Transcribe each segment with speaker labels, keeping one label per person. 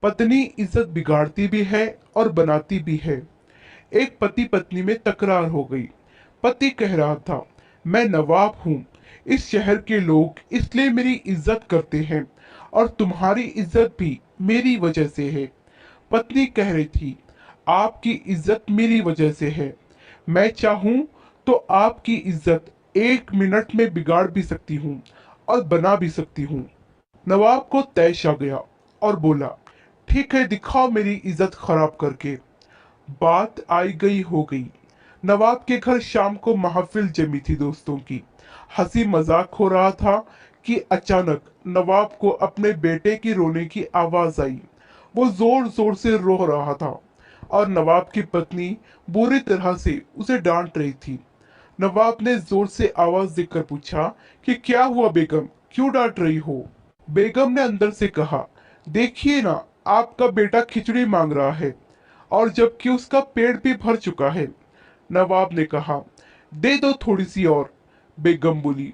Speaker 1: पत्नी इज्जत बिगाड़ती भी है और बनाती भी है। एक पति पत्नी में तकरार हो गई। पति कह रहा था, मैं नवाब हूँ, इस शहर के लोग इसलिए मेरी इज्जत करते हैं और तुम्हारी इज्जत भी मेरी वजह से है। पत्नी कह रही थी, आपकी इज्जत मेरी वजह से है। मैं चाहूं तो आपकी इज्जत 1 मिनट में बिगाड़ भी सकती हूँ और बना भी सकती हूँ। नवाब को तैश आ गया और बोला, ठीक है, दिखाओ मेरी इज्जत खराब करके। बात आई गई हो गई। नवाब के घर शाम को महफिल जमी थी दोस्तों की। हंसी मजाक हो रहा था कि अचानक नवाब को अपने बेटे की रोने की आवाज आई। वो जोर जोर से रो रहा था और नवाब की पत्नी बुरी तरह से उसे डांट रही थी। नवाब ने जोर से आवाज देकर पूछा कि क्या हुआ बेगम, क्यों डांट रही हो? बेगम ने अंदर से कहा, देखिए ना, आपका बेटा खिचड़ी मांग रहा है और जबकि उसका पेट भी भर चुका है। नवाब ने कहा, दे दो थोड़ी सी और। बेगम बोली,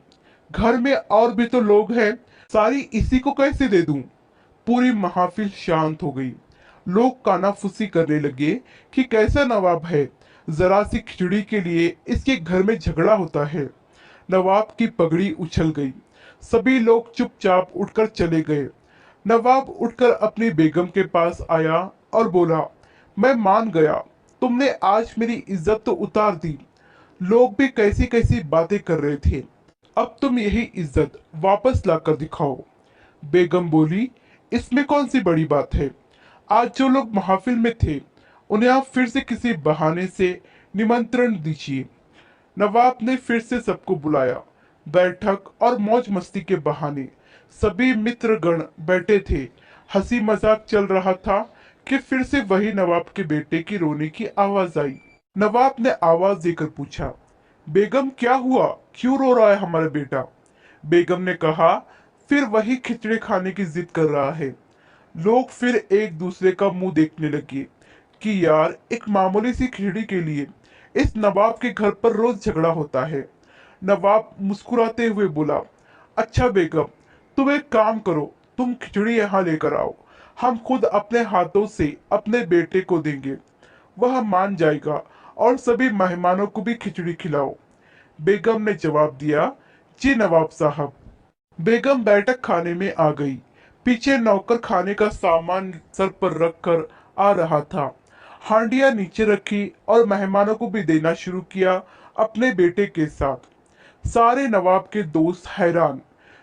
Speaker 1: घर में और भी तो लोग हैं, सारी इसी को कैसे दे दूं? पूरी महफिल शांत हो गई। लोग कानाफूसी करने लगे कि कैसा नवाब है, जरा सी खिचड़ी के लिए इसके घर में झगड़ा होता है। नवाब की पगड़ी उछल गई। सभी लोग चुपचाप उठकर चले गए। नवाब उठकर अपनी बेगम के पास आया और बोला, मैं मान गया, तुमने आज मेरी इज्जत तो उतार दी। लोग भी कैसी कैसी बातें कर रहे थे, अब तुम यही इज्जत वापस लाकर दिखाओ। बेगम बोली, इसमें कौन सी बड़ी बात है? आज जो लोग महफिल में थे उन्हें आप फिर से किसी बहाने से निमंत्रण दीजिए। नवाब ने फिर से सबको बुलाया। बैठक और मौज मस्ती के बहाने सभी मित्रगण बैठे थे। हंसी मजाक चल रहा था कि फिर से वही नवाब के बेटे की रोने की आवाज आई। नवाब ने आवाज देकर पूछा, बेगम क्या हुआ, क्यों रो रहा है हमारा बेटा? बेगम ने कहा, फिर वही खिचड़ी खाने की जिद कर रहा है। लोग फिर एक दूसरे का मुंह देखने लगे कि यार, एक मामूली सी खिचड़ी के लिए इस नवाब के घर पर रोज झगड़ा होता है। नवाब मुस्कुराते हुए बोला, अच्छा बेगम, तुम एक काम करो, तुम खिचड़ी यहाँ लेकर आओ, हम खुद अपने हाथों से अपने बेटे को देंगे, वह मान जाएगा और सभी मेहमानों को भी खिचड़ी खिलाओ। बेगम ने जवाब दिया, जी नवाब साहब। बेगम बैठक खाने में आ गई। पीछे नौकर खाने का सामान सर पर रखकर आ रहा था। हांडिया नीचे रखी और मेहमानों को भी देना शुरू किया अपने बेटे के साथ। सारे नवाब के दोस्त हैरान।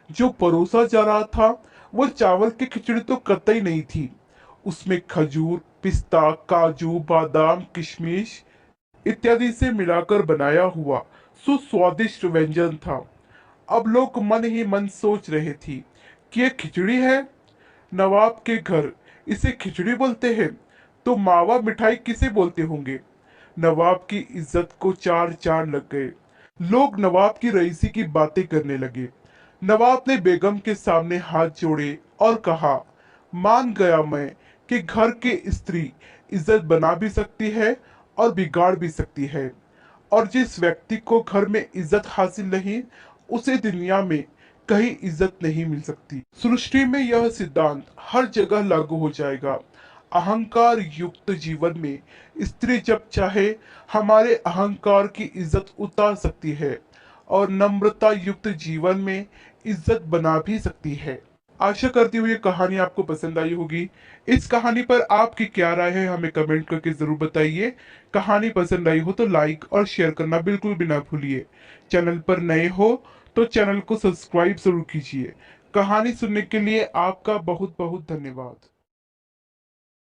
Speaker 1: जो परोसा जा रहा था वो चावल की खिचड़ी तो कतई नहीं थी। उसमें खजूर, पिस्ता, काजू, बादाम, किशमिश इत्यादि से मिलाकर बनाया हुआ सुस्वादिष्ट व्यंजन था। अब लोग मन ही मन सोच रहे थी कि ये खिचड़ी है। नवाब के घर इसे खिचड़ी बोलते हैं तो मावा मिठाई किसे बोलते होंगे? नवाब की इज्जत को चार चांद लग गए। लोग नवाब की रईसी की बातें करने लगे। नवाब ने बेगम के सामने हाथ जोड़े और कहा, मान गया मैं कि घर की स्त्री इज्जत बना भी सकती है और बिगाड़ भी सकती है, और जिस व्यक्ति को घर में इज्जत हासिल नहीं, उसे दुनिया में कहीं इज्जत नहीं मिल सकती। सृष्टि में यह सिद्धांत हर जगह लागू हो जाएगा। अहंकार युक्त जीवन में स्त्री जब चाहे हमारे अहंकार की इज्जत उतार सकती है और नम्रता युक्त जीवन में इज्जत बना भी सकती है। आशा करती हूँ ये कहानी आपको पसंद आई होगी। इस कहानी पर आपकी क्या राय है हमें कमेंट करके जरूर बताइए। कहानी पसंद आई हो तो लाइक और शेयर करना बिल्कुल भी ना भूलिए। चैनल पर नए हो तो चैनल को सब्सक्राइब जरूर कीजिए। कहानी सुनने के लिए आपका बहुत बहुत धन्यवाद।